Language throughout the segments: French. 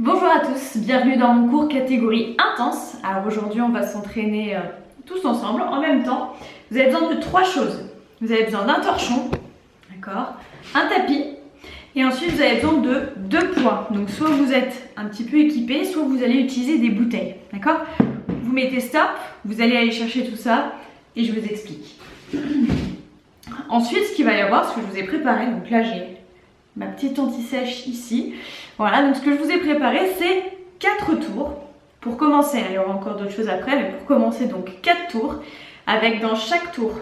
Bonjour à tous, bienvenue dans mon cours catégorie intense. Alors aujourd'hui on va s'entraîner tous ensemble en même temps. Vous avez besoin de 3 choses. Vous avez besoin d'un torchon, d'accord, un tapis et ensuite vous avez besoin de 2 poids. Donc soit vous êtes un petit peu équipé, soit vous allez utiliser des bouteilles, d'accord. Vous mettez stop, vous allez aller chercher tout ça et je vous explique. Ensuite ce qu'il va y avoir, ce que je vous ai préparé, donc là j'ai ma petite anti-sèche ici. Voilà, donc ce que je vous ai préparé, c'est 4 tours. Pour commencer, il y aura encore d'autres choses après, mais pour commencer, donc 4 tours, avec dans chaque tour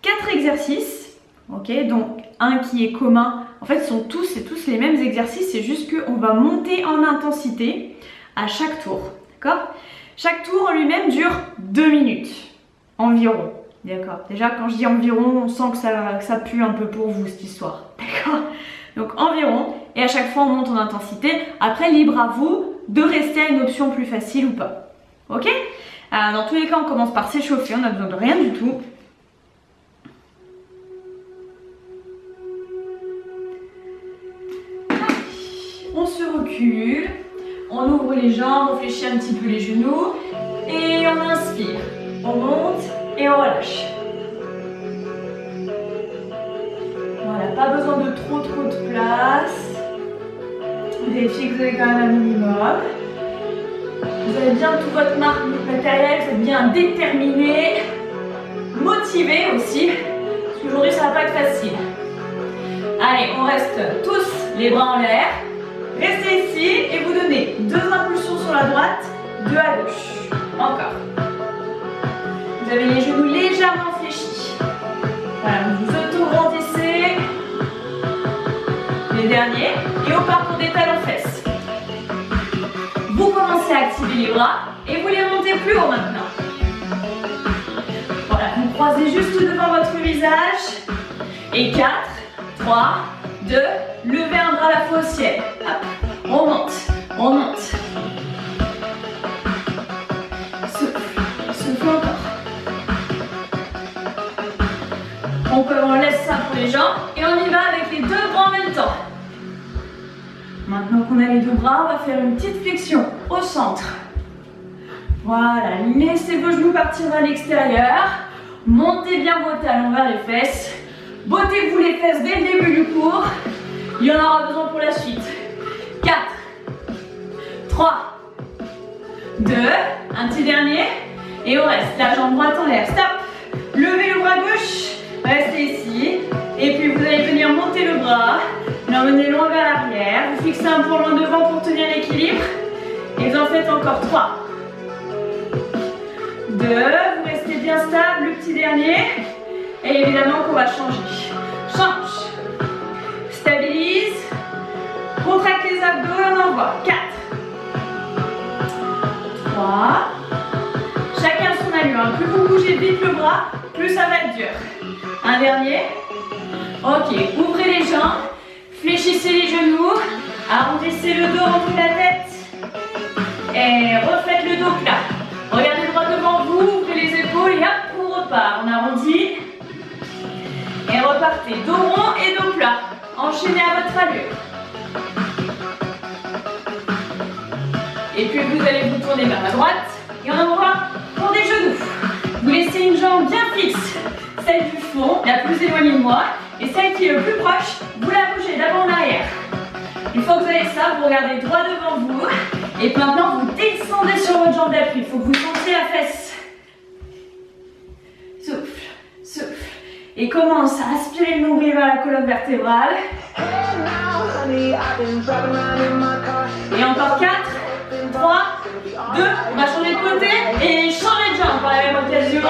4 exercices, ok, donc un qui est commun. En fait, ce sont tous les mêmes exercices, c'est juste qu'on va monter en intensité à chaque tour, d'accord. Chaque tour en lui-même dure 2 minutes, environ, d'accord. Déjà, quand je dis environ, on sent que ça pue un peu pour vous, cette histoire, d'accord. Donc environ, et à chaque fois on monte en intensité. Après, libre à vous de rester à une option plus facile ou pas. Ok? Dans tous les cas, on commence par s'échauffer, on n'a besoin de rien du tout. On se recule, on ouvre les jambes, on fléchit un petit peu les genoux, et on inspire. On monte et on relâche. Voilà, pas besoin de trop de place. Vérifiez que vous avez quand même un minimum. Vous avez bien tout votre matériel, vous êtes bien déterminé, motivé aussi. Parce qu'aujourd'hui ça va pas être facile. Allez, on reste tous les bras en l'air. Restez ici et vous donnez 2 impulsions sur la droite, 2 à gauche. Encore. Vous avez les genoux légèrement fléchis. Voilà, vous auto-grandissez. Les derniers. Et au parcours des talons-fesses. Vous commencez à activer les bras et vous les montez plus haut maintenant. Voilà, vous croisez juste devant votre visage. Et 4, 3, 2, levez un bras à la fois au ciel. Hop. On monte, on monte. Souffle encore. On laisse ça pour les jambes et on y va avec les 2 bras en même temps. Maintenant qu'on a les 2 bras, on va faire une petite flexion au centre. Voilà, laissez vos genoux partir vers l'extérieur. Montez bien vos talons vers les fesses. Bottez-vous les fesses dès le début du cours. Il y en aura besoin pour la suite. 4, 3, 2, un petit dernier. Et on reste, la jambe droite en l'air. Stop. Levez le bras gauche. Restez ici. Et puis vous allez venir monter le bras. L'emmenez loin vers l'arrière. Vous fixez un peu loin devant pour tenir l'équilibre. Et vous en faites encore 3. 2. Vous restez bien stable. Le petit dernier. Et évidemment qu'on va changer. Change. Stabilise. Contracte les abdos et on envoie. 4. 3. Chacun son allure. Plus vous bougez vite le bras, plus ça va être dur. Un dernier. Ok. Ouvrez les jambes. Fléchissez les genoux, arrondissez le dos, rentrez la tête et refaites le dos plat. Regardez droit devant vous, ouvrez les épaules et hop, on repart. On arrondit et repartez. Dos rond et dos plat. Enchaînez à votre allure. Et puis vous allez vous tourner vers la droite et on envoie pour des genoux. Vous laissez une jambe bien fixe, celle du fond, la plus éloignée de moi, et celle qui est le plus proche, vous la bougez d'avant en arrière. Une fois que vous avez ça, vous regardez droit devant vous. Et maintenant, vous descendez sur votre jambe d'appui. Il faut que vous sentiez la fesse. Souffle, souffle. Et commence à aspirer le nombril vers la colonne vertébrale. Et encore 4, 3, 2. On va changer de côté et changer de jambe par la même occasion.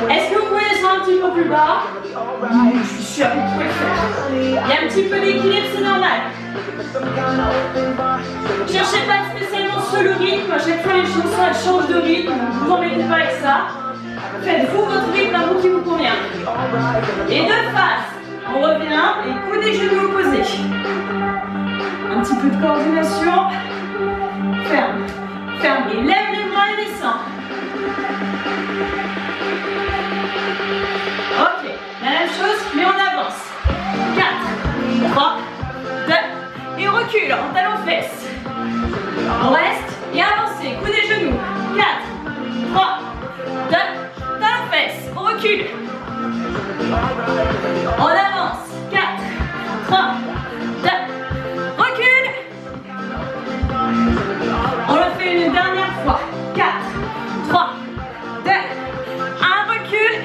Est-ce que vous pouvez descendre un petit peu plus bas? Je suis sûre que vous pouvez le faire. Il y a un petit peu d'équilibre, c'est normal. Cherchez pas spécialement sur le rythme. À chaque fois, les chansons elles changent de rythme. Ne vous embêtez pas avec ça. Faites-vous votre rythme à vous qui vous convient. Et de face, on revient et coude et genoux opposés. Un petit peu de coordination. Ferme, ferme. Et lève les bras et descend. Ok, la même chose, mais on avance. 4, 3, 2, et on recule en talons-fesses. On reste et avancez, coup des genoux. 4, 3, 2, talons-fesses, on recule. On avance, 4, 3, 2, recule. On le fait une dernière fois. 4, 3, 2, 1, recule.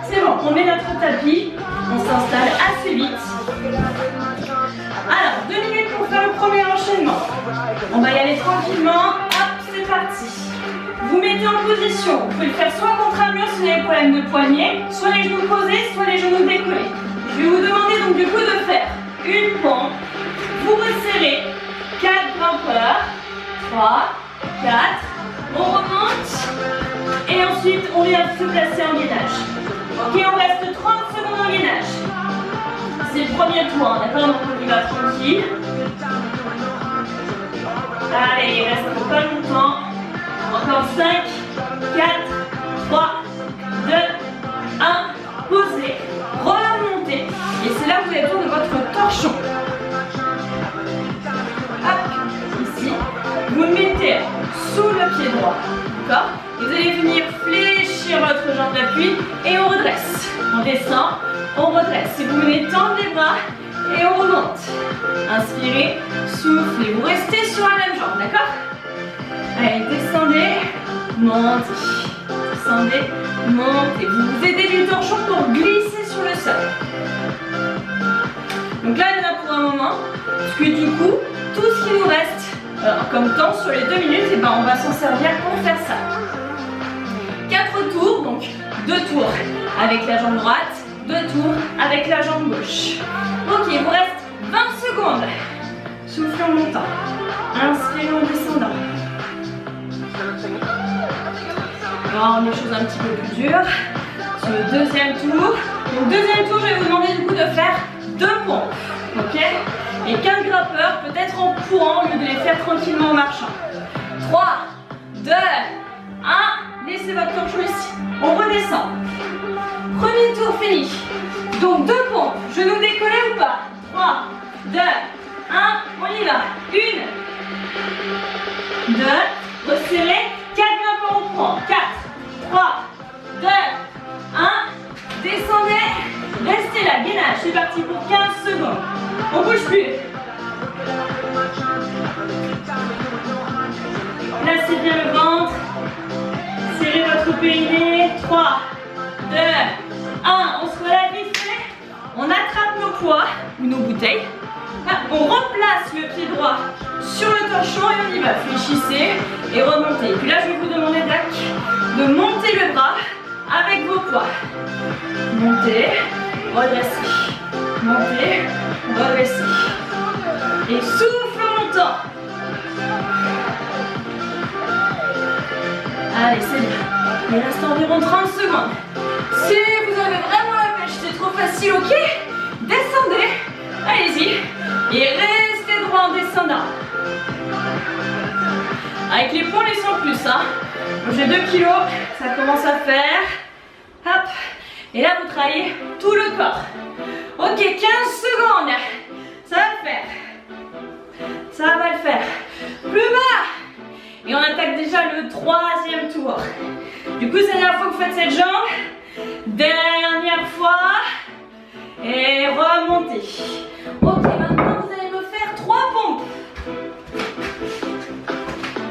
C'est bon, on met notre tapis, on s'installe assez vite. Alors, 2 minutes pour faire le premier enchaînement. On va y aller tranquillement. Hop, c'est parti. Vous mettez en position. Vous pouvez le faire soit contre un mur si vous avez des problèmes de poignet, soit les genoux posés, soit les genoux décollés. Je vais vous demander donc du coup de faire une pompe. Vous resserrez 4 grimpeurs. 3, 4. On remonte. Et ensuite, on vient se placer en gainage. Ok, on reste 30 secondes en gainage. C'est le premier tour, hein, d'accord? Donc on y va tranquille. Allez, il reste pas longtemps. Encore 5, 4, 3, 2, 1. Posez, remontez. Et c'est là que vous avez besoin de votre torchon. Hop, ici. Vous le mettez sous le pied droit. D'accord? Vous allez venir fléchir votre jambe d'appui et on redresse. On descend, on redresse. Et vous venez tendre les bras et on remonte. Inspirez, soufflez. Vous restez sur la même jambe, d'accord? Allez, descendez, montez. Descendez, montez. Vous vous aidez du torchon pour glisser sur le sol. Donc là, il y en a pour un moment. Parce que du coup, tout ce qui nous reste comme temps sur les 2 minutes, et ben on va s'en servir pour faire ça. 4 tours, donc 2 tours avec la jambe droite, 2 tours avec la jambe gauche. Ok, il vous reste 20 secondes. Soufflez en montant. Inspirez en descendant. On va rendre les choses un petit peu plus dures. Sur le deuxième tour. Donc deuxième tour, je vais vous demander du coup de faire 2 pompes. Ok? Et 15 grimpeurs, peut-être en courant au lieu de les faire tranquillement en marchant. 3, 2, 1. Laissez votre torchon ici. On redescend. Premier tour fini. Donc 2 pompes. Genoux décollés ou pas? 3, 2, 1. On y va. 1, 2. Resserrez. 4 grimpeurs, on prend. 4, 3, 2, 1. Descendez. Restez là. Gainage. C'est parti pour 15 secondes. On bouge plus. Placez bien le ventre. Serrez votre périnée. 3, 2, 1. On se relève vite fait. On attrape nos poids ou nos bouteilles. On replace le pied droit sur le torchon et on y va. Fléchissez et remontez. Puis là, je vais vous demander de monter le bras avec vos poids. Montez, redressez. Montez, redressez. Et souffle en montant. Allez, c'est bien. Il reste environ 30 secondes. Si vous avez vraiment la pêche, c'est trop facile, ok? Descendez. Allez-y. Et restez droit en descendant. Avec les poings, les sans plus. Hein. J'ai 2 kilos. Ça commence à faire. Hop. Et là, vous travaillez tout le corps. Ok, 15 secondes. Ça va le faire. Ça va le faire. Plus bas. Et on attaque déjà le 3e tour. Du coup, c'est la dernière fois que vous faites cette jambe. Dernière fois. Et remontez. Ok, maintenant, vous allez me faire 3 pompes.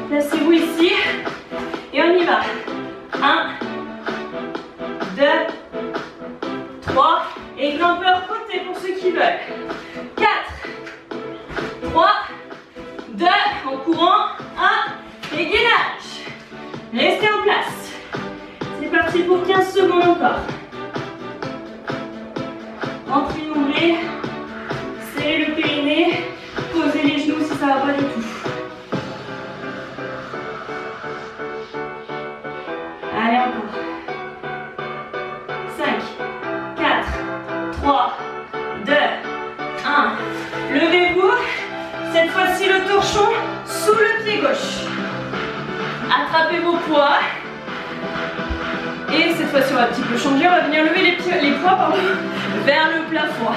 Placez-vous ici. Et on y va. 1, 2, 3. Et grimpeur côté pour ceux qui veulent. 4, 3, 2, en courant, 1, et gainage. Restez en place. C'est parti pour 15 secondes encore. Entrez le nombril, serrez le périnée, posez les genoux si ça ne va pas du tout. Allez, encore. 5, 4, 3, 2, 1. Levez-vous. Cette fois-ci, le torchon sous le pied gauche. Attrapez vos poids. Et cette fois-ci, on va un petit peu changer. On va venir lever les poids vers le plafond.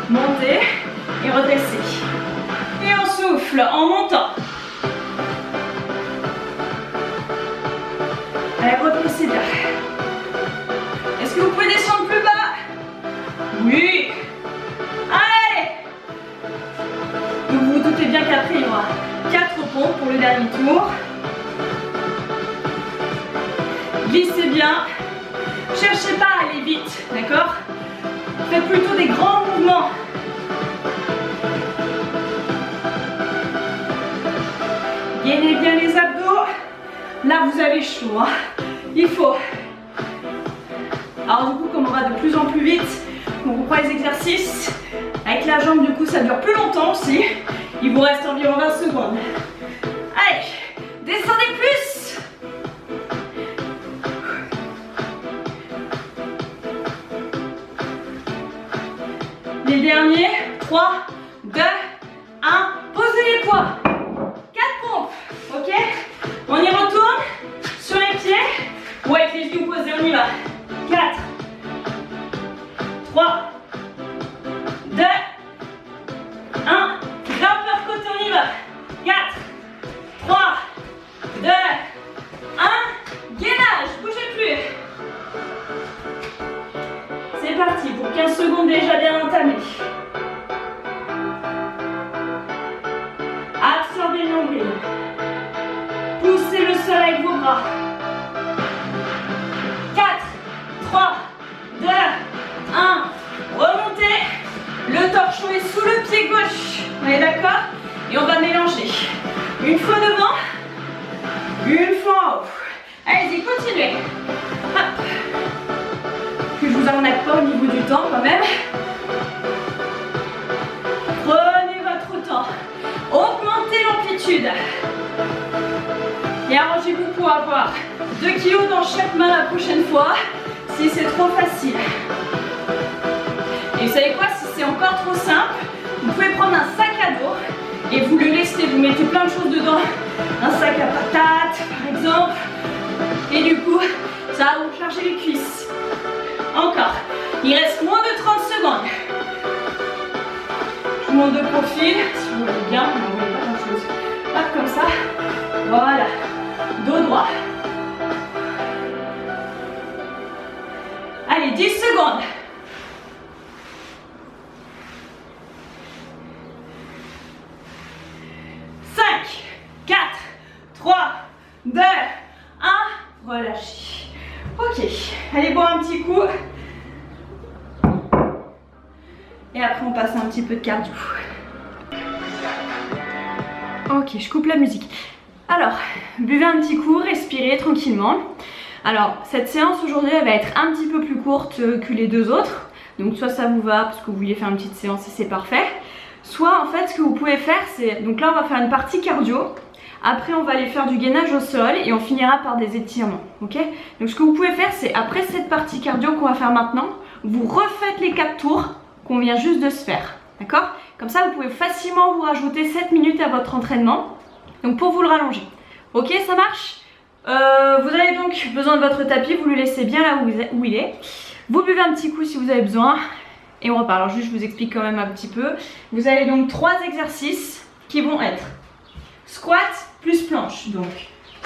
Montez et redressez. il y aura 4 pompes pour le dernier tour. Glissez bien. Cherchez pas à aller vite, d'accord? Faites plutôt des grands mouvements. Gainez bien les abdos. Là, vous avez chaud, hein. Il faut. Alors du coup, comme on va de plus en plus vite, on reprend les exercices. Avec la jambe, du coup, ça dure plus longtemps aussi. Il vous reste environ 20 secondes. Allez, descendez plus. Les derniers, 3, 2, 1. Posez les poids. 4 pompes, ok? On y retourne sur les pieds ou avec les genoux posés, on y va. 4, 3, 2, 1. Grimpeur côté, on y va. 4, 3, 2, 1. Gainage, bougez plus. C'est parti pour 15 secondes déjà bien entamées. Absorbez le nombril. Poussez le sol avec vos bras. 4, 3, 2, 1. Remontez. Le torchon est sous le pied gauche. On est d'accord? Et on va mélanger. Une fois devant. Une fois en haut. Allez-y, continuez. Hop. Que je vous arnaque pas au niveau du temps quand même. Prenez votre temps. Augmentez l'amplitude. Et arrangez-vous pour avoir 2 kg dans chaque main la prochaine fois, si c'est trop facile. Et vous savez quoi, si c'est encore trop simple, vous pouvez prendre un sac à dos et vous le laissez, vous mettez plein de choses dedans. Un sac à patates, par exemple. Et du coup, ça va vous charger les cuisses. Encore. Il reste moins de 30 secondes. Je vous montre de profil, si vous voyez bien, vous ne voyez pas grand chose. Hop, comme ça. Voilà. Dos droit. Allez, 10 secondes. 5, 4, 3, 2, 1. Relâchez. Ok. Allez boire un petit coup. Et après, on passe un petit peu de cardio. Ok, je coupe la musique. Alors, buvez un petit coup, respirez tranquillement. Alors, cette séance aujourd'hui, elle va être un petit peu plus courte que les deux autres. Donc, soit ça vous va parce que vous vouliez faire une petite séance et c'est parfait. Soit, en fait, ce que vous pouvez faire, c'est... Donc là, on va faire une partie cardio. Après, on va aller faire du gainage au sol et on finira par des étirements. Ok? Donc, ce que vous pouvez faire, c'est après cette partie cardio qu'on va faire maintenant, vous refaites les 4 tours qu'on vient juste de se faire. D'accord? Comme ça, vous pouvez facilement vous rajouter 7 minutes à votre entraînement. Donc pour vous le rallonger. Ok, ça marche? Vous avez donc besoin de votre tapis, vous le laissez bien là où il est. Vous buvez un petit coup si vous avez besoin. Et on repart. Alors juste, je vous explique quand même un petit peu. Vous avez donc 3 exercices qui vont être squat plus planche. Donc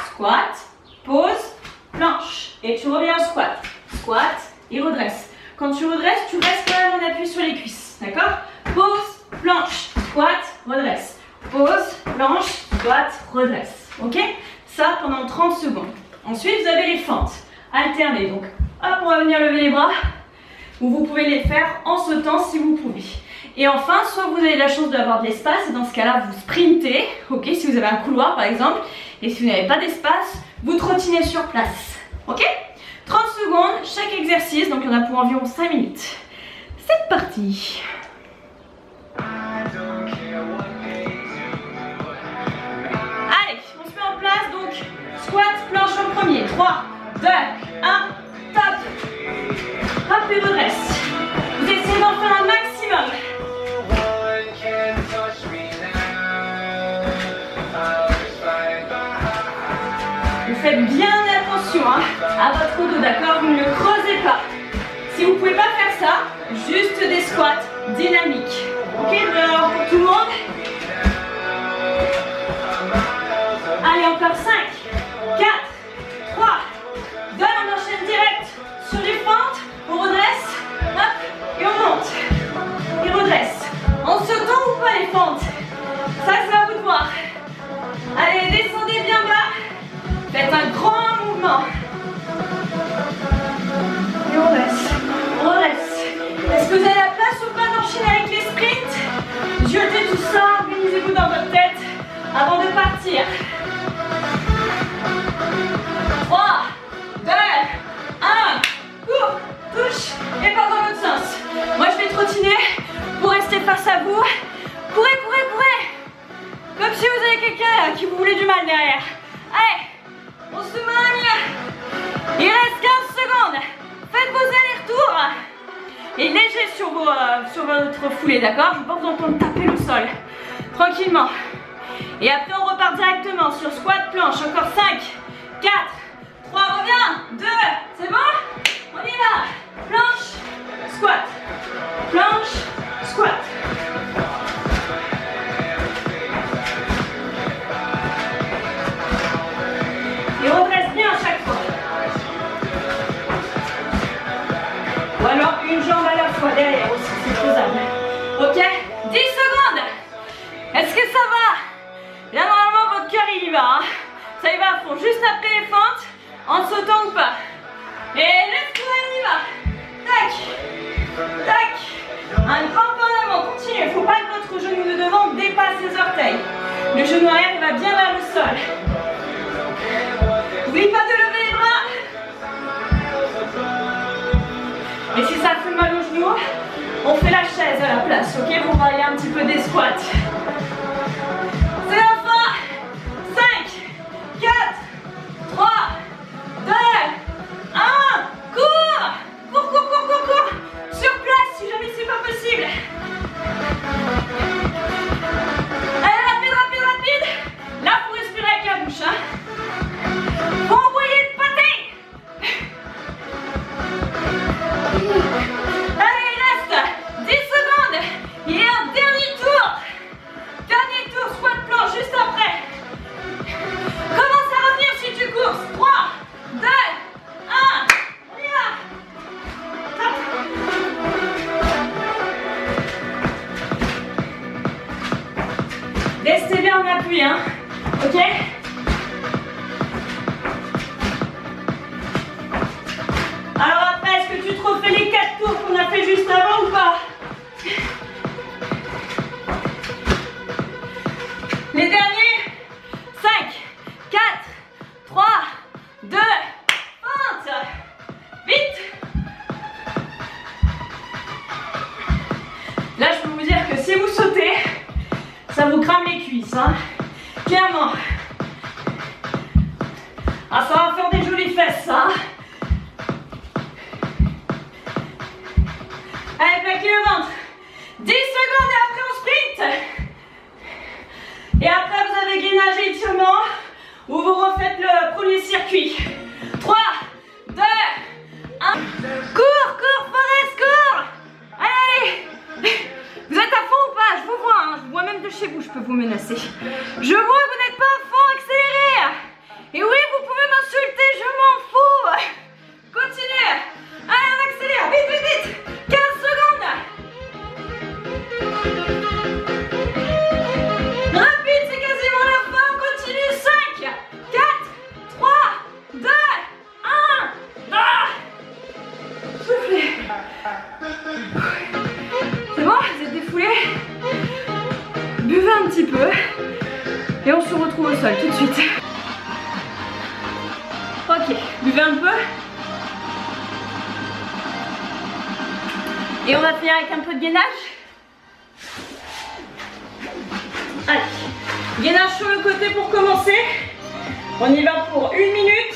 squat, pause, planche. Et tu reviens en squat. Squat et redresse. Quand tu redresses, tu restes quand même en appui sur les cuisses. D'accord? Pause, planche, squat, redresse. Pause, planche, squat, redresse. Ok? Ça pendant 30 secondes. Ensuite, vous avez les fentes alternées. Donc, hop, on va venir lever les bras. Ou vous pouvez les faire en sautant si vous pouvez. Et enfin, soit vous avez la chance d'avoir de l'espace. Et dans ce cas-là, vous sprintez. Ok? Si vous avez un couloir par exemple. Et si vous n'avez pas d'espace, vous trottinez sur place. Ok? 30 secondes, chaque exercice. Donc, il y en a pour environ 5 minutes. C'est parti! Donc, squat, planche en premier. 3, 2, 1, top. Hop, et redresse. Vous essayez d'en faire un maximum. Vous faites bien attention à votre dos, d'accord? Vous ne le creusez pas. Si vous ne pouvez pas faire ça, juste des squats dynamiques. Ok, alors pour tout le monde. Allez, encore 5, 4, 3, 2, on enchaîne direct sur les fentes, on redresse, hop, et on monte, et redresse. En sautant ou pas les fentes? Ça, c'est à vous de voir. partir. 3, 2, 1. Cours, touche et part dans l'autre sens. Moi, je vais trottiner pour rester face à vous. Courez, courez, courez. Comme si vous avez quelqu'un qui vous voulait du mal derrière. Allez, on se magne. Il reste 15 secondes. Faites vos allers-retours. Et léger sur votre foulée, d'accord? Je veux pas vous entendre taper le sol. Tranquillement. Et après, on repart directement sur squat, planche. Encore 5, 4, 3, reviens. 2, c'est bon? On y va. Planche, squat. Planche, squat. Et redresse bien à chaque fois. Ou alors une jambe à la fois derrière aussi, c'est faisable. Ok? 10 secondes. Est-ce que ça va? Là, normalement, votre cœur, il y va. Hein? Ça y va à fond. Juste après les fentes, en sautant ou pas. Et lève-toi, on y va. Tac. Tac. Un grand pas en avant. Continuez. Il ne faut pas que votre genou de devant dépasse les orteils. Le genou arrière, il va bien vers le sol. N'oublie pas de lever les bras. Et si ça fait mal au genou, on fait la chaise à la place, ok? Pour varier un petit peu des squats. C'est la fin. 5, 4, 3, 2, 1. Cours. Cours, cours, cours, cours, cours. Sur place si jamais c'est pas possible. Allez, rapide, rapide, rapide. Là, faut respirer avec la bouche, hein. Faut envoyer le pâté. Allez, il reste 10 secondes. Il y a un dernier tour. Dernier tour, squat planche juste après. Commence à revenir si tu cours. 3, 2, 1. On y va. Hop. Restez bien en appui, hein. Ok? Alors après, est-ce que tu te refais les 4 tours qu'on a fait juste avant ou pas? Les derniers. 5, 4, 3, 2, fente. Vite. Là, je peux vous dire que si vous sautez, ça vous crame les cuisses, hein. Clairement. Ah, ça va faire des jolies fesses, ça. Allez, plaquez le ventre. 10 secondes et après on sprint. Et après vous avez gainage et étirement où vous refaites le premier circuit. 3, 2, 1. Cours, cours, Forest, cours. Allez, allez. Vous êtes à fond ou pas? Je vous vois, hein. Je vous vois même de chez vous, je peux vous menacer. Je vois que vous n'êtes pas à fond, accélérez. Et oui, vous pouvez m'insulter, je m'en fous. Continuez. Allez, on accélère, vite, vite, vite. 15 secondes. Rapide, c'est quasiment la fin, on continue. 5, 4, 3, 2, 1. Ah. Soufflez. C'est bon, vous êtes défoulés? Buvez un petit peu. Et on se retrouve au sol tout de suite. Ok, buvez un peu. Et on va finir avec un peu de gainage. Allez, gainage sur le côté pour commencer. On y va pour 1 minute.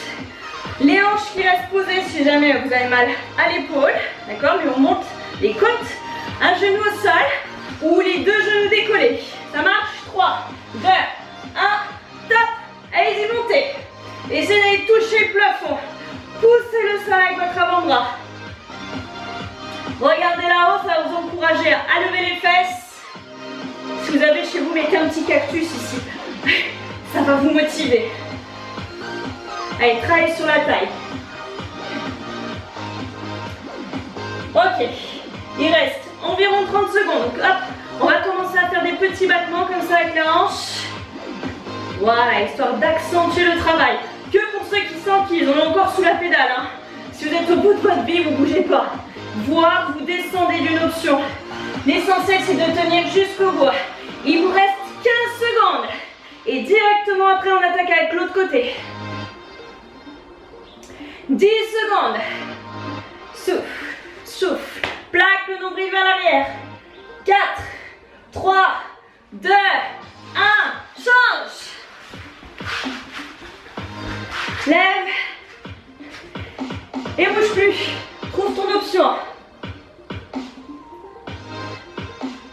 Les hanches qui restent posées si jamais vous avez mal à l'épaule. D'accord, mais on monte les côtes, un genou au sol ou les 2 genoux décollés. Ça marche? 3, 2, 1, top. Allez-y, montez. Essayez d'aller toucher le plafond. Poussez le sol avec votre avant-bras. Regardez là-haut, ça va vous encourager à lever les fesses. Si vous avez chez vous, mettez un petit cactus ici. Ça va vous motiver. Allez, travaillez sur la taille. Ok, il reste environ 30 secondes. Donc hop, on va commencer à faire des petits battements comme ça avec la hanche. Voilà, histoire d'accentuer le travail. Que pour ceux qui sentent qu'ils ont encore sous la pédale. Hein. Si vous êtes au bout de votre vie, vous ne bougez pas. Voire vous descendez d'une option. L'essentiel, c'est de tenir jusqu'au bout. Il vous reste 15 secondes. Et Et directement après, on attaque avec l'autre côté. 10 secondes. Souffle, souffle. Plaque le nombril vers l'arrière. 4, 3, 2, 1. Change. Lève. Et bouge plus. Trouve ton option.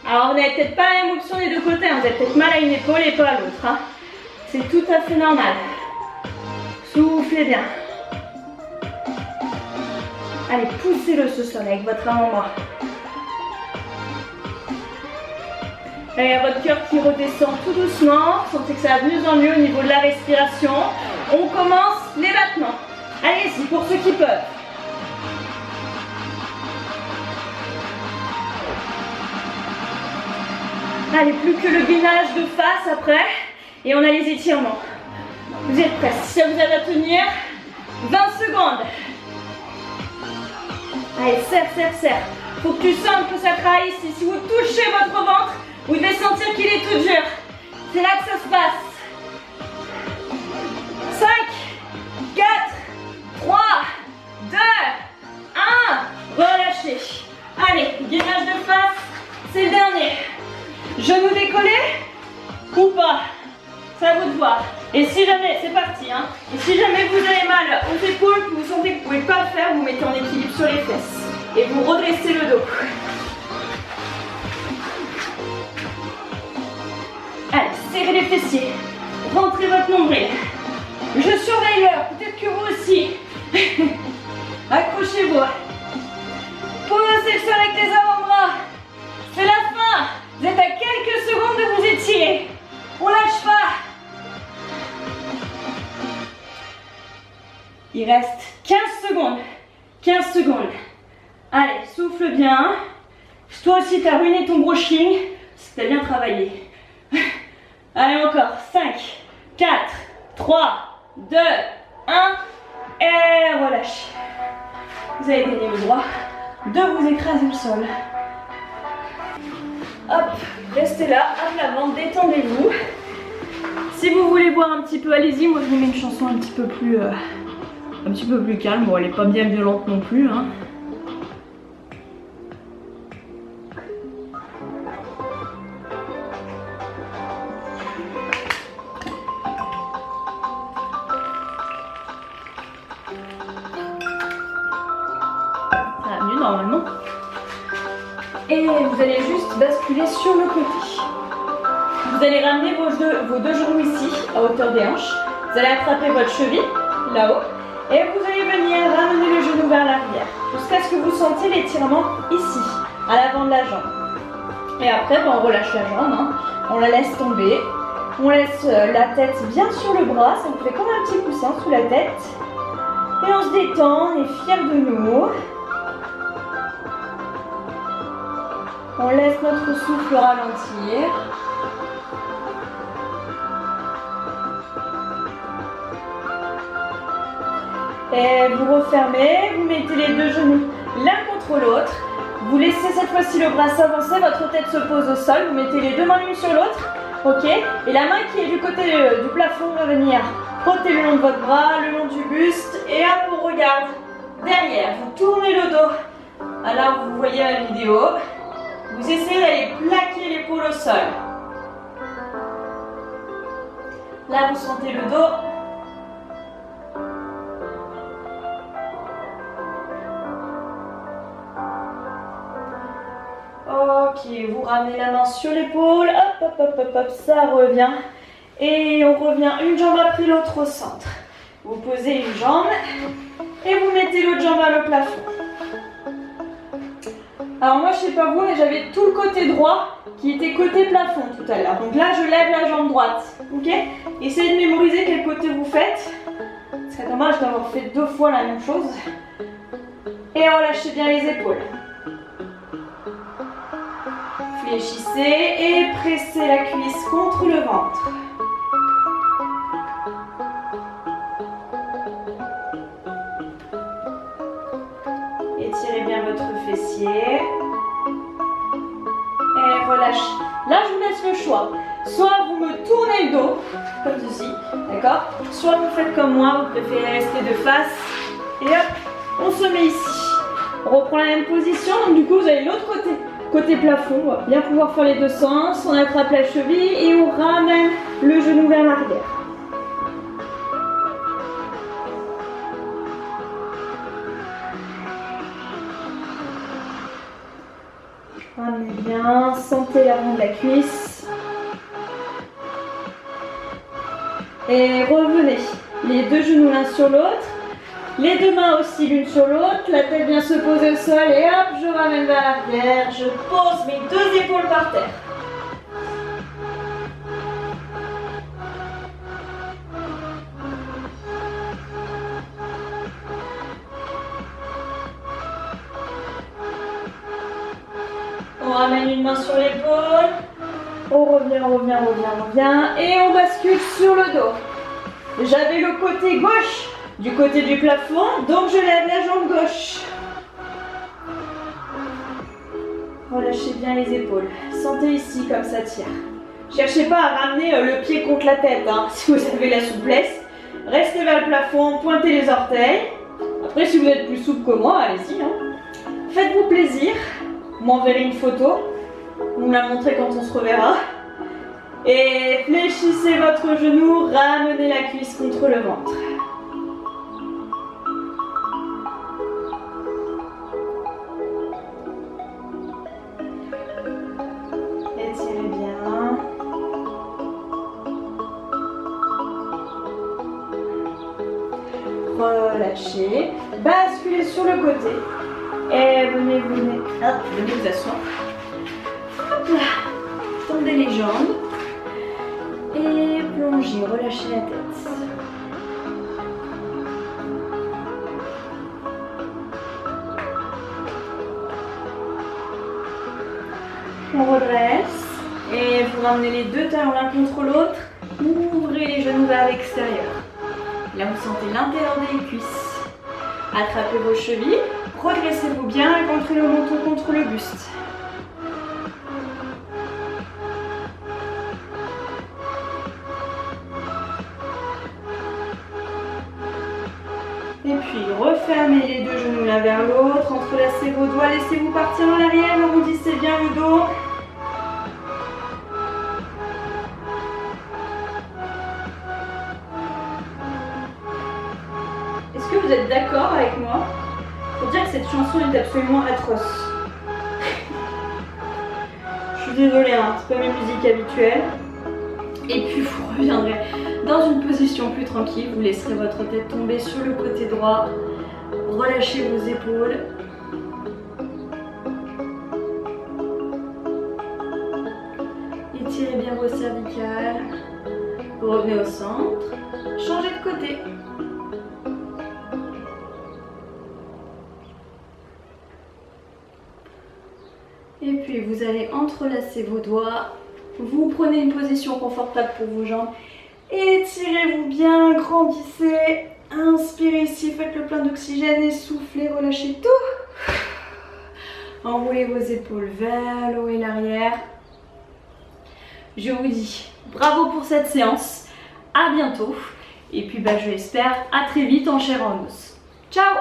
Alors vous n'avez peut-être pas la même option des deux côtés, hein. Vous avez peut-être mal à une épaule et pas à l'autre. Hein. C'est tout à fait normal. Soufflez bien. Allez, poussez-le ce sol avec votre avant-bras. Et il y a votre cœur qui redescend tout doucement. Sentez que ça va de mieux en mieux au niveau de la respiration. On commence les battements. Allez-y pour ceux qui peuvent. Allez, plus que le gainage de face après. Et on a les étirements. Vous êtes prêts? Si ça vous aide à tenir, 20 secondes. Allez, serre, serre, serre. Faut que tu sentes que ça travaille ici. Si vous touchez votre ventre, vous devez sentir qu'il est tout dur. C'est là que ça se passe. 5, 4, 3, 2, 1. Relâchez. Allez, gainage de face. C'est le dernier. Genoux décollés ou pas? C'est à vous de voir. Et si jamais, c'est parti, hein. Et si jamais vous avez mal aux épaules, que vous sentez que vous ne pouvez pas le faire, vous mettez en équilibre sur les fesses. Et vous redressez le dos. Allez, serrez les fessiers. Rentrez votre nombril. Je surveille l'heure, peut-être que vous aussi. Accrochez-vous. Posez le sol avec les avant-bras. C'est la fin. Vous êtes à quelques secondes de vous étirer. On lâche pas. Il reste 15 secondes. 15 secondes. Allez, souffle bien. Toi aussi, tu as ruiné ton brushing. C'est que tu as bien travaillé. Allez, encore. 5, 4, 3, 2, 1. Et relâchez. Vous allez gagner le droit de vous écraser le sol. Hop, restez là, à plat ventre, détendez-vous. Si vous voulez boire un petit peu, allez-y. Moi, je vous mets une chanson un petit peu plus calme. Bon, elle n'est pas bien violente non plus, hein. Ça va mieux normalement. Et vous allez juste basculer sur le côté. Vous allez ramener vos deux genoux ici, à hauteur des hanches. Vous allez attraper votre cheville, là-haut. Et vous allez venir ramener le genou vers l'arrière. Jusqu'à ce que vous sentiez l'étirement ici, à l'avant de la jambe. Et après, on relâche la jambe. Hein. On la laisse tomber. On laisse la tête bien sur le bras. Ça vous fait comme un petit coussin sous la tête. Et on se détend, on est fiers de nous. On laisse notre souffle ralentir. Et vous refermez, vous mettez les deux genoux l'un contre l'autre. Vous laissez cette fois-ci le bras s'avancer, votre tête se pose au sol. Vous mettez les deux mains l'une sur l'autre. Ok. Et la main qui est du côté du plafond va venir frotter le long de votre bras, le long du buste. Et hop, on regarde derrière. Vous tournez le dos à là où vous voyez la vidéo. Vous essayez d'aller plaquer l'épaule au sol. Là, vous sentez le dos. Ok, vous ramenez la main sur l'épaule. Hop, hop, hop, hop, hop, ça revient. Et on revient une jambe après l'autre au centre. Vous posez une jambe et vous mettez l'autre jambe vers le plafond. Alors moi, je sais pas vous, mais j'avais tout le côté droit qui était côté plafond tout à l'heure. Donc là, je lève la jambe droite. Ok? Essayez de mémoriser quel côté vous faites. C'est dommage d'avoir fait 2 fois la même chose. Et relâchez bien les épaules. Fléchissez et pressez la cuisse contre le ventre. Étirez bien votre fessier. Et relâchez. Là, je vous laisse le choix. Soit vous me tournez le dos, comme ceci, d'accord? Soit vous faites comme moi, vous préférez rester de face. Et hop, on se met ici. On reprend la même position, donc du coup, vous avez l'autre côté. Côté plafond, on va bien pouvoir faire les deux sens. On attrape la cheville et on ramène le genou vers l'arrière. Ramenez bien, sentez l'avant de la cuisse. Et revenez, les deux genoux l'un sur l'autre. Les deux mains aussi l'une sur l'autre, la tête vient se poser au sol et hop, je ramène vers l'arrière, je pose mes deux épaules par terre. On ramène une main sur l'épaule, on revient et on bascule sur le dos. J'avais le côté gauche du côté du plafond, donc je lève la jambe gauche. Relâchez bien les épaules. Sentez ici comme ça tire. Cherchez pas à ramener le pied contre la tête, hein, si vous avez la souplesse. Restez vers le plafond, pointez les orteils. Après, si vous êtes plus souple que moi, allez-y. Hein. Faites-vous plaisir. Vous m'enverrez une photo. Vous me la montrez quand on se reverra. Et fléchissez votre genou, ramenez la cuisse contre le ventre. Étirez bien. Relâchez. Basculez sur le côté. Et venez. Hop, venez vous asseoir. Hop là. Tendez les jambes. Et plongez, relâchez la tête. On redresse et vous ramenez les deux talons l'un contre l'autre. Ouvrez les genoux vers l'extérieur. Là, vous sentez l'intérieur des cuisses. Attrapez vos chevilles, redressez-vous bien et rentrez le menton contre le buste. Et puis refermez les deux genoux l'un vers l'autre, entrelacez vos doigts, laissez-vous partir en arrière, arrondissez bien le dos. Est-ce que vous êtes d'accord avec moi pour dire que cette chanson est absolument atroce? Je suis désolée, hein, c'est pas mes musiques habituelles. Et puis vous reviendrez dans une position plus tranquille, vous laisserez votre tête tomber sur le côté droit, relâchez vos épaules. Étirez bien vos cervicales, revenez au centre, changez de côté. Et puis vous allez entrelacer vos doigts, vous prenez une position confortable pour vos jambes. Étirez-vous bien, grandissez, inspirez ici, faites le plein d'oxygène et soufflez, relâchez tout. Enroulez vos épaules vers le haut et l'arrière. Je vous dis bravo pour cette séance, à bientôt et puis je l'espère à très vite en chair et en os. Ciao!